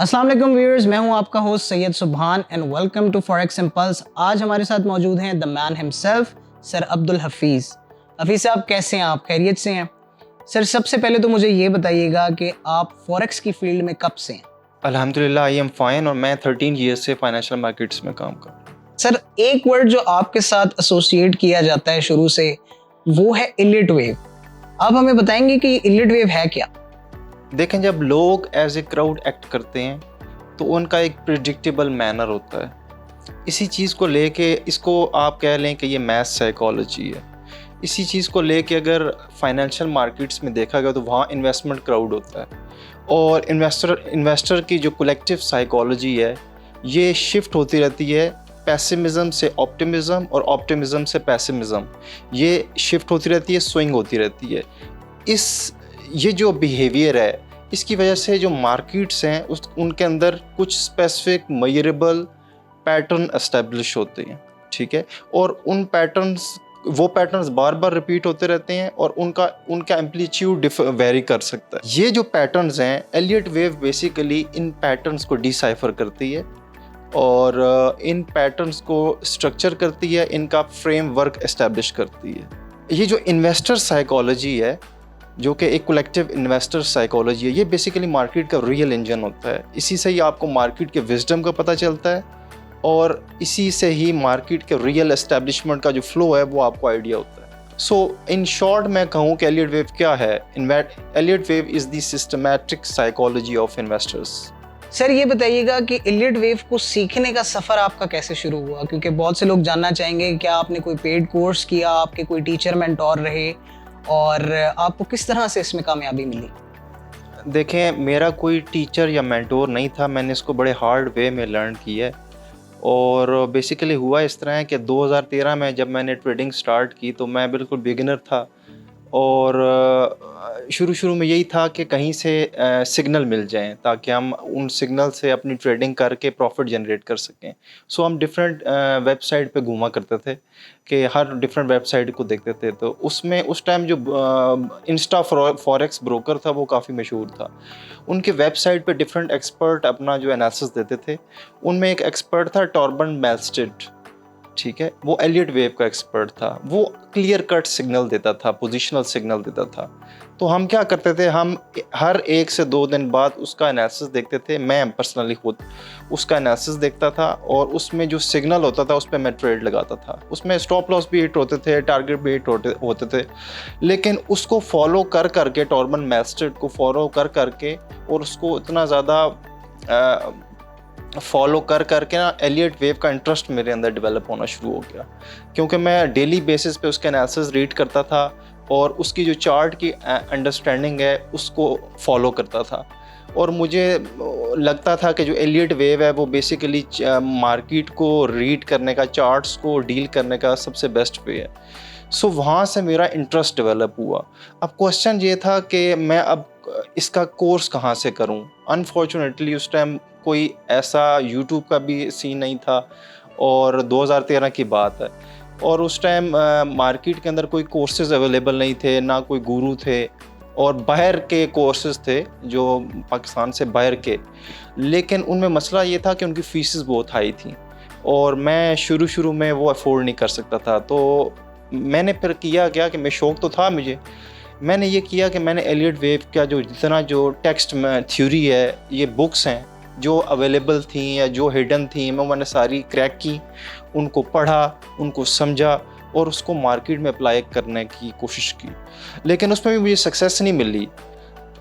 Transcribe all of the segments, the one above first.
अस्सलाम वालेकुम व्यूअर्स, मैं हूं आपका host Syed Subhan and welcome to forex impulse. आज हमारे साथ मौजूद हैं the man himself sir Abdul Hafeez. Hafeez साहब कैसे हैं आप? खैरियत से हैं? सर सबसे पहले तो मुझे ये बताइएगा कि आप फॉरेक्स की फील्ड में कब से हैं? अल्हम्दुलिल्लाह आई एम फाइन और मैं 13 ईयर्स से फाइनेंशियल मार्केट्स में काम कर रहा हूँ। सर एक वर्ड जो आपके साथ एसोसिएट किया जाता है शुरू से, वो है इलिट वेव। आप हमें बताएंगे कि इलिट वेव है क्या? देखें, जब लोग एज ए क्राउड एक्ट करते हैं तो उनका एक प्रिडिक्टेबल मैनर होता है। इसी चीज़ को लेके इसको आप कह लें कि ये मैथ साइकोलॉजी है। इसी चीज़ को लेके अगर फाइनेंशियल मार्केट्स में देखा गया तो वहाँ इन्वेस्टमेंट क्राउड होता है और इन्वेस्टर की जो कलेक्टिव साइकोलॉजी है ये शिफ्ट होती रहती है पेसिमिज्म से ऑप्टिमिज्म और ऑप्टिमिज्म से पेसिमिज्म। ये शिफ्ट होती रहती है, स्विंग होती रहती है। ये जो बिहेवियर है इसकी वजह से जो मार्केट्स हैं उनके अंदर कुछ स्पेसिफिक मेजरेबल पैटर्न एस्टेब्लिश होते हैं, ठीक है। और वो पैटर्न्स बार बार रिपीट होते रहते हैं और उनका एम्पलीट्यूड वेरी कर सकता है। ये जो पैटर्न्स हैं, एलियट वेव बेसिकली इन पैटर्न्स को डिसाइफर करती है और इन पैटर्न्स को स्ट्रक्चर करती है, इनका फ्रेमवर्क एस्टेब्लिश करती है। ये जो इन्वेस्टर साइकोलॉजी है, जो कि एक कलेक्टिव इन्वेस्टर साइकोलॉजी है, ये बेसिकली मार्केट का रियल इंजन होता है। इसी से ही आपको मार्केट के विजडम का पता चलता है और इसी से ही मार्केट के रियल एस्टेब्लिशमेंट का जो फ्लो है वो आपको आइडिया होता है। सो इन शॉर्ट मैं कहूँ कि एलियट वेव क्या है? Elliott wave is the systematic psychology of investors. Sir ये बताइएगा कि इलिट वेव को सीखने का सफ़र आपका कैसे शुरू हुआ? क्योंकि बहुत से लोग जानना चाहेंगे कि क्या आपने कोई पेड कोर्स किया, आपके कोई टीचर मेंटोर रहे, और आपको किस तरह से इसमें कामयाबी मिली? देखें, मेरा कोई टीचर या मेंटोर नहीं था। मैंने इसको बड़े हार्ड वे में लर्न किया है और बेसिकली हुआ इस तरह है कि 2013 में जब मैंने ट्रेडिंग स्टार्ट की तो मैं बिल्कुल बिगिनर था और शुरू में यही था कि कहीं से सिग्नल मिल जाएं ताकि हम उन सिग्नल से अपनी ट्रेडिंग करके प्रॉफिट जनरेट कर सकें। सो हम डिफरेंट वेबसाइट पे घूमा करते थे कि हर डिफरेंट वेबसाइट को देखते थे। तो उसमें उस टाइम जो इंस्टा फॉरेक्स ब्रोकर था वो काफ़ी मशहूर था। उनके वेबसाइट पे डिफरेंट एक्सपर्ट अपना जो एनालिसिस देते थे। उनमें एक एक्सपर्ट था टॉर्बन मेलस्टेड, ठीक है। वो एलियट वेव का एक्सपर्ट था। वो क्लियर कट सिग्नल देता था, पोजिशनल सिग्नल देता था। तो हम क्या करते थे, हम हर 1 से 2 दिन बाद उसका एनालिसिस देखते थे। मैं पर्सनली खुद उसका एनालिसिस देखता था और उसमें जो सिग्नल होता था उस पर मैं ट्रेड लगाता था। उसमें स्टॉप लॉस भी हिट होते थे, टारगेट भी हिट होते थे। लेकिन उसको फॉलो कर करके, टॉर्बन मेलस्टेड को फॉलो कर करके और उसको इतना ज़्यादा फॉलो कर करके ना एलियट वेव का इंटरेस्ट मेरे अंदर डेवलप होना शुरू हो गया, क्योंकि मैं डेली बेसिस पे उसके एनालिसिस रीड करता था और उसकी जो चार्ट की अंडरस्टैंडिंग है उसको फॉलो करता था। और मुझे लगता था कि जो एलियट वेव है वो बेसिकली मार्केट को रीड करने का, चार्ट्स को डील करने का सबसे बेस्ट वे है। सो वहाँ से मेरा इंटरेस्ट डेवलप हुआ। अब क्वेश्चन ये था कि मैं अब इसका कोर्स कहाँ से करूँ। अनफॉर्चुनेटली उस टाइम कोई ऐसा यूट्यूब का भी सीन नहीं था और 2013 की बात है और उस टाइम मार्केट के अंदर कोई कोर्सेज अवेलेबल नहीं थे, ना कोई गुरु थे और बाहर के कोर्सेज थे जो पाकिस्तान से बाहर के। लेकिन उनमें मसला ये था कि उनकी फीसेस बहुत हाई थी और मैं शुरू में वो अफोर्ड नहीं कर सकता था। तो मैंने फिर किया क्या कि मैं शौक़ तो था मुझे, मैंने ये किया कि मैंने एलियट वेव का जितना जो टेक्स्ट में थ्योरी है, ये बुक्स हैं जो अवेलेबल थी या जो हिडन थी, मैंने सारी क्रैक की, उनको पढ़ा, उनको समझा और उसको मार्केट में अप्लाई करने की कोशिश की। लेकिन उसमें भी मुझे सक्सेस नहीं मिली।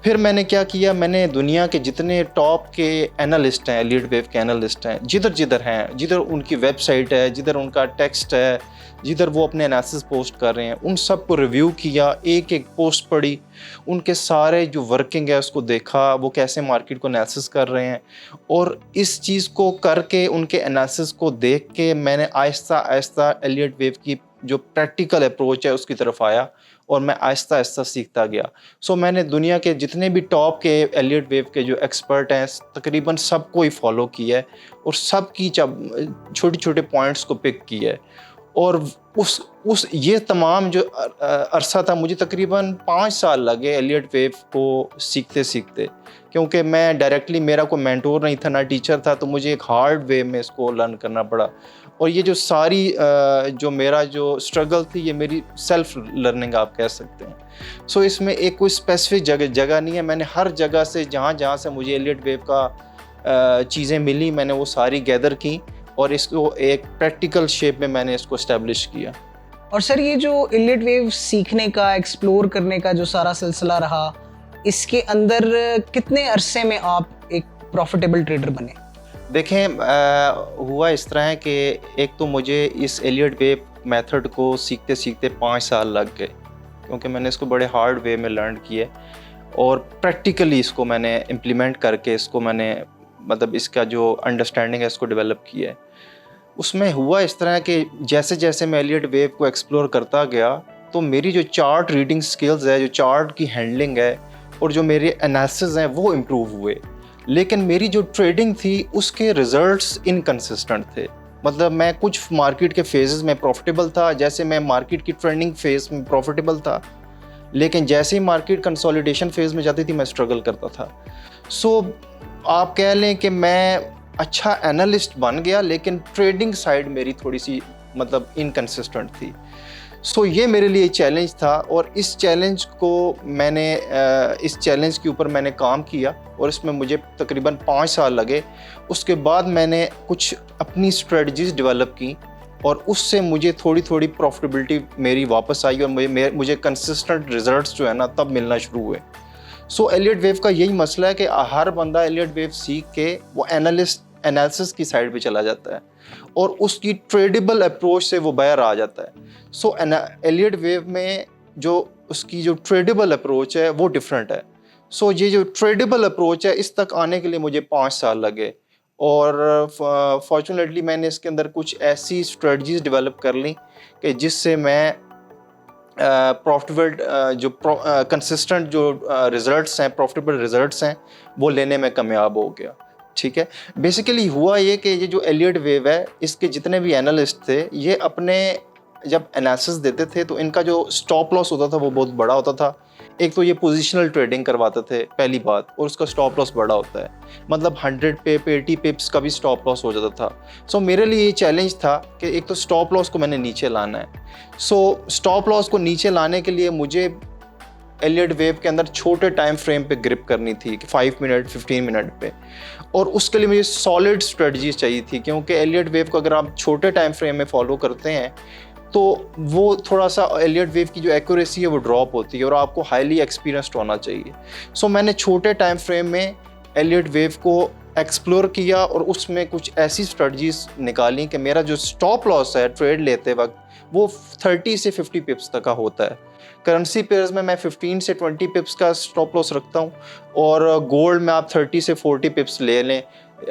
फिर मैंने क्या किया, मैंने दुनिया के जितने टॉप के एनालिस्ट हैं, एलियट वेव के एनालिस्ट हैं, जिधर हैं, जिधर उनकी वेबसाइट है, जिधर उनका टेक्स्ट है, जिधर वो अपने एनालिसिस पोस्ट कर रहे हैं, उन सब को रिव्यू किया, एक एक पोस्ट पढ़ी, उनके सारे जो वर्किंग है उसको देखा, वो कैसे मार्केट को एनालिसिस कर रहे हैं। और इस चीज़ को करके, उनके एनालिसिस को देख के मैंने आहिस्ता आहिस्ता एलियट वेव की जो प्रैक्टिकल अप्रोच है उसकी तरफ आया और मैं आहिस्ता आहिस्ता सीखता गया। सो मैंने दुनिया के जितने भी टॉप के एलियट वेव के जो एक्सपर्ट हैं तकरीबन सबको ही फॉलो किया है और सब की छोटे छोटे पॉइंट्स को पिक किया है और उस ये तमाम जो अरसा था, मुझे तकरीबन 5 साल लगे एलियट वेव को सीखते सीखते, क्योंकि मैं डायरेक्टली, मेरा कोई मेंटोर नहीं था, ना टीचर था, तो मुझे एक हार्ड वे में इसको लर्न करना पड़ा। और ये जो सारी जो मेरा जो स्ट्रगल थी, ये मेरी सेल्फ लर्निंग आप कह सकते हैं। सो इसमें एक कोई स्पेसिफिक जगह नहीं है, मैंने हर जगह से जहाँ से मुझे एलियट वेव का चीज़ें मिली, मैंने वो सारी गैदर की और इसको एक प्रैक्टिकल शेप में मैंने इसको इस्टेब्लिश किया। और सर ये जो एलियट वेव सीखने का, एक्सप्लोर करने का जो सारा सिलसिला रहा, इसके अंदर कितने अरसे में आप एक प्रॉफिटेबल ट्रेडर बने? देखें, हुआ इस तरह है कि एक तो मुझे इस एलियट वेव मेथड को सीखते सीखते 5 साल लग गए, क्योंकि मैंने इसको बड़े हार्ड वे में लर्न किया और प्रैक्टिकली इसको मैंने इम्प्लीमेंट करके इसको मैंने मतलब इसका जो अंडरस्टैंडिंग है इसको डेवलप किया है। उसमें हुआ इस तरह कि जैसे जैसे मैं एलियट वेव को एक्सप्लोर करता गया, तो मेरी जो चार्ट रीडिंग स्किल्स है, जो चार्ट की हैंडलिंग है और जो मेरे एनालिसिस हैं, वो इम्प्रूव हुए। लेकिन मेरी जो ट्रेडिंग थी उसके रिजल्ट्स इनकंसिस्टेंट थे। मतलब मैं कुछ मार्केट के फेजेस में प्रॉफिटेबल था, जैसे मैं मार्केट की ट्रेंडिंग फेज में प्रॉफिटेबल था, लेकिन जैसे ही मार्केट कंसोलिडेशन फेज में जाती थी मैं स्ट्रगल करता था। सो आप कह लें कि मैं अच्छा एनालिस्ट बन गया, लेकिन ट्रेडिंग साइड मेरी थोड़ी सी मतलब इनकंसिस्टेंट थी। सो ये मेरे लिए चैलेंज था और इस चैलेंज के ऊपर मैंने काम किया और इसमें मुझे तकरीबन 5 साल लगे। उसके बाद मैंने कुछ अपनी स्ट्रेटजीज डेवलप की और उससे मुझे थोड़ी थोड़ी प्रॉफिटेबिलिटी मेरी वापस आई और मुझे कंसिस्टेंट रिजल्ट्स जो है ना तब मिलना शुरू हुए। सो एलियट वेव का यही मसला है कि हर बंदा एलियट वेव सीख के वो एनालिसिस की साइड पे चला जाता है और उसकी ट्रेडेबल अप्रोच से वो बाहर आ जाता है। सो एलियट वेव में जो उसकी जो ट्रेडेबल अप्रोच है वो डिफरेंट है। सो ये जो ट्रेडेबल अप्रोच है, इस तक आने के लिए मुझे 5 साल लगे और फॉर्चुनेटली मैंने इसके अंदर कुछ ऐसी स्ट्रेटजीज डेवलप कर ली कि जिससे मैं प्रॉफिटेबल जो कंसिस्टेंट जो रिजल्ट्स हैं, प्रॉफिटेबल रिजल्ट्स हैं, वो लेने में कामयाब हो गया। ठीक है, बेसिकली हुआ ये कि ये जो एलियट वेव है, इसके जितने भी एनालिस्ट थे, ये अपने जब एनालिसिस देते थे तो इनका जो स्टॉप लॉस होता था वो बहुत बड़ा होता था। एक तो ये पोजिशनल ट्रेडिंग करवाते थे पहली बात, और उसका स्टॉप लॉस बड़ा होता है, मतलब 100 पे 80 पिप्स का भी स्टॉप लॉस हो जाता था। सो मेरे लिए ये चैलेंज था कि एक तो स्टॉप लॉस को मैंने नीचे लाना है। सो स्टॉप लॉस को नीचे लाने के लिए मुझे एलियट वेव के अंदर छोटे टाइम फ्रेम पे ग्रिप करनी थी कि 5 मिनट 15 मिनट पे, और उसके लिए मुझे सॉलिड स्ट्रेटजीज चाहिए थी, क्योंकि एलियट वेव को अगर आप छोटे टाइम फ्रेम में फॉलो करते हैं तो वो थोड़ा सा एलियट वेव की जो एक्यूरेसी है वो ड्रॉप होती है और आपको हाईली एक्सपीरियंस्ड होना चाहिए। सो मैंने छोटे टाइम फ्रेम में एलियट वेव को एक्सप्लोर किया और उसमें कुछ ऐसी स्ट्रेटजीज निकाली कि मेरा जो स्टॉप लॉस है ट्रेड लेते वक्त वो 30 से 50 पिप्स तक का होता है। करेंसी पेयर्स में मैं 15 से 20 पिप्स का स्टॉप लॉस रखता हूँ, और गोल्ड में आप 30 से 40 पिप्स ले लें,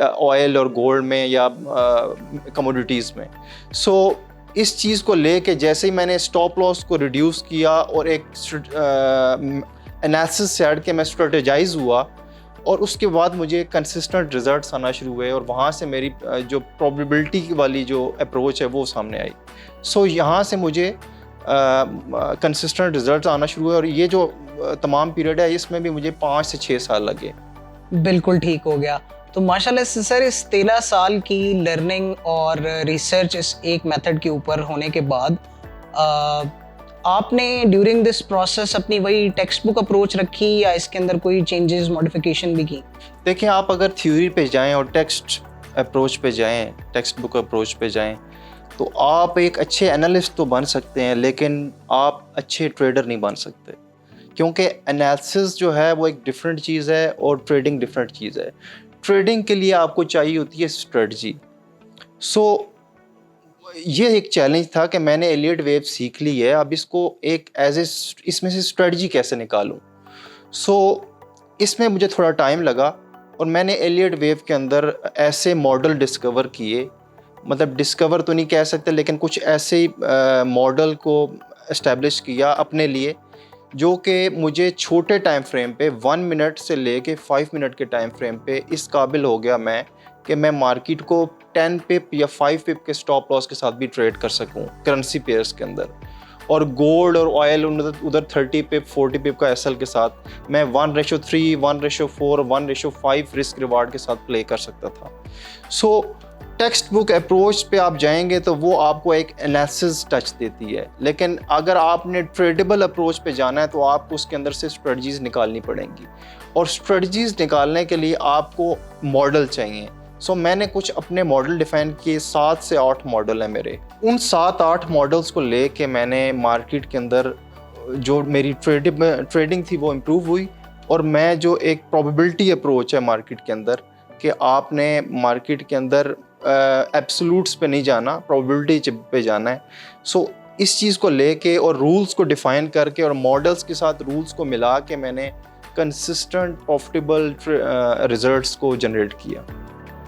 ऑयल और गोल्ड में या कमोडिटीज़ में। सो इस चीज़ को लेके जैसे ही मैंने स्टॉप लॉस को रिड्यूस किया और एक एनालिसिस से हट के मैं स्ट्रेटेजाइज हुआ, और उसके बाद मुझे कंसिस्टेंट रिजल्ट्स आना शुरू हुए और वहाँ से मेरी जो प्रोबेबिलिटी वाली जो अप्रोच है वो सामने आई। सो यहाँ से मुझे कंसिस्टेंट रिजल्ट्स आना शुरू हुए और ये जो तमाम पीरियड है इसमें भी मुझे 5 से 6 साल लगे। बिल्कुल ठीक हो गया। तो माशाल्लाह से सर, इस 13 साल की लर्निंग और रिसर्च इस एक मेथड के ऊपर होने के बाद आपने ड्यूरिंग दिस प्रोसेस अपनी वही टेक्स्ट बुक अप्रोच रखी या इसके अंदर कोई चेंजेस मॉडिफिकेशन भी की? देखिए, आप अगर थ्योरी पे जाएं और टेक्स्ट अप्रोच पे जाएं, टेक्स्ट बुक अप्रोच पे जाएं, तो आप एक अच्छे एनालिस्ट तो बन सकते हैं, लेकिन आप अच्छे ट्रेडर नहीं बन सकते, क्योंकि एनालिसिस जो है वो एक डिफरेंट चीज़ है और ट्रेडिंग डिफरेंट चीज़ है। ट्रेडिंग के लिए आपको चाहिए होती है स्ट्रेटजी। सो ये एक चैलेंज था कि मैंने एलियट वेव सीख ली है, अब इसको एक इसमें से स्ट्रेटजी कैसे निकालूं। सो इसमें मुझे थोड़ा टाइम लगा और मैंने एलियट वेव के अंदर ऐसे मॉडल डिस्कवर किए, मतलब डिस्कवर तो नहीं कह सकते, लेकिन कुछ ऐसे मॉडल को इस्टेब्लिश किया अपने लिए, जो कि मुझे छोटे टाइम फ्रेम पे 1 मिनट से लेके 5 मिनट के टाइम फ्रेम पे इस काबिल हो गया मैं कि मैं मार्केट को 10 पिप या 5 पिप के स्टॉप लॉस के साथ भी ट्रेड कर सकूं करेंसी पेयर्स के अंदर, और गोल्ड और ऑयल उधर 30 पिप 40 पिप का एसएल के साथ मैं 1:3, 1:4, 1:5 रिस्क रिवार्ड के साथ प्ले कर सकता था। सो टेक्स्ट बुक अप्रोच पे आप जाएंगे तो वो आपको एक एनालिसिस टच देती है, लेकिन अगर आपने ट्रेडेबल अप्रोच पे जाना है तो आपको उसके अंदर से स्ट्रेटजीज निकालनी पड़ेंगी, और स्ट्रेटजीज निकालने के लिए आपको मॉडल चाहिए। सो मैंने कुछ अपने मॉडल डिफाइन किए, 7 से 8 मॉडल हैं मेरे। उन 7-8 मॉडल्स को लेके मैंने मार्केट के अंदर जो मेरी ट्रेडिंग थी वो इम्प्रूव हुई, और मैं जो एक प्रोबेबिलिटी अप्रोच है मार्केट के अंदर कि आपने मार्केट के अंदर एब्सोल्यूट्स पे नहीं जाना, प्रोबेबिलिटी पे जाना है। सो इस चीज़ को लेके और रूल्स को डिफ़ाइन करके और मॉडल्स के साथ रूल्स को मिला के मैंने कंसिस्टेंट प्रॉफिटेबल रिजल्ट्स को जनरेट किया।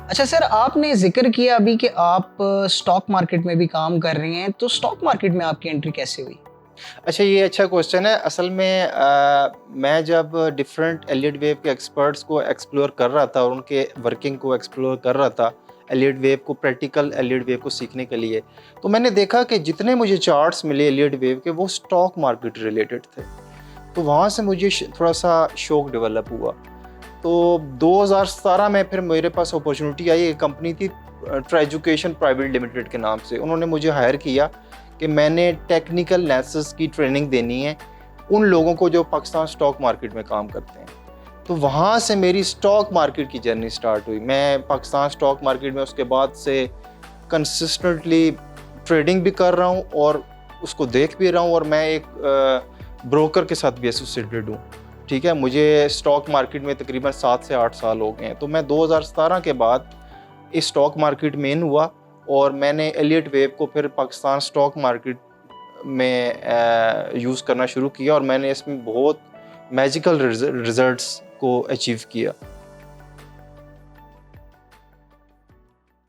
अच्छा सर, आपने जिक्र किया अभी कि आप स्टॉक मार्केट में भी काम कर रही हैं, तो स्टॉक मार्केट में आपकी एंट्री कैसे हुई? अच्छा, ये अच्छा क्वेश्चन है। असल में मैं जब डिफरेंट एलियट वेव के एक्सपर्ट्स को एक्सप्लोर कर रहा था और उनके वर्किंग को एक्सप्लोर कर रहा था, एलियट वेव को, प्रैक्टिकल एलियट वेव को सीखने के लिए, तो मैंने देखा कि जितने मुझे चार्ट्स मिले एलियट वेव के वो स्टॉक मार्केट रिलेटेड थे। तो वहाँ से मुझे थोड़ा सा शौक डेवलप हुआ। तो 2017 में फिर मेरे पास अपॉर्चुनिटी आई। एक कंपनी थी ट्राइजुकेशन प्राइवेट लिमिटेड के नाम से, उन्होंने मुझे हायर किया कि मैंने टेक्निकल एनालिसिस की ट्रेनिंग देनी है उन लोगों को जो पाकिस्तान स्टॉक मार्केट में काम करते हैं। तो वहाँ से मेरी स्टॉक मार्केट की जर्नी स्टार्ट हुई। मैं पाकिस्तान स्टॉक मार्केट में उसके बाद से कंसिस्टेंटली ट्रेडिंग भी कर रहा हूँ और उसको देख भी रहा हूँ, और मैं एक ब्रोकर के साथ भी एसोसिएटेड हूँ। ठीक है, मुझे स्टॉक मार्केट में तकरीबन 7 से 8 साल हो गए हैं। तो मैं 2017 के बाद इस स्टॉक मार्केट में इन हुआ, और मैंने एलियट वेव को फिर पाकिस्तान स्टॉक मार्केट में यूज़ करना शुरू किया, और मैंने इसमें बहुत मैजिकल रिजल्ट्स को अचीव किया।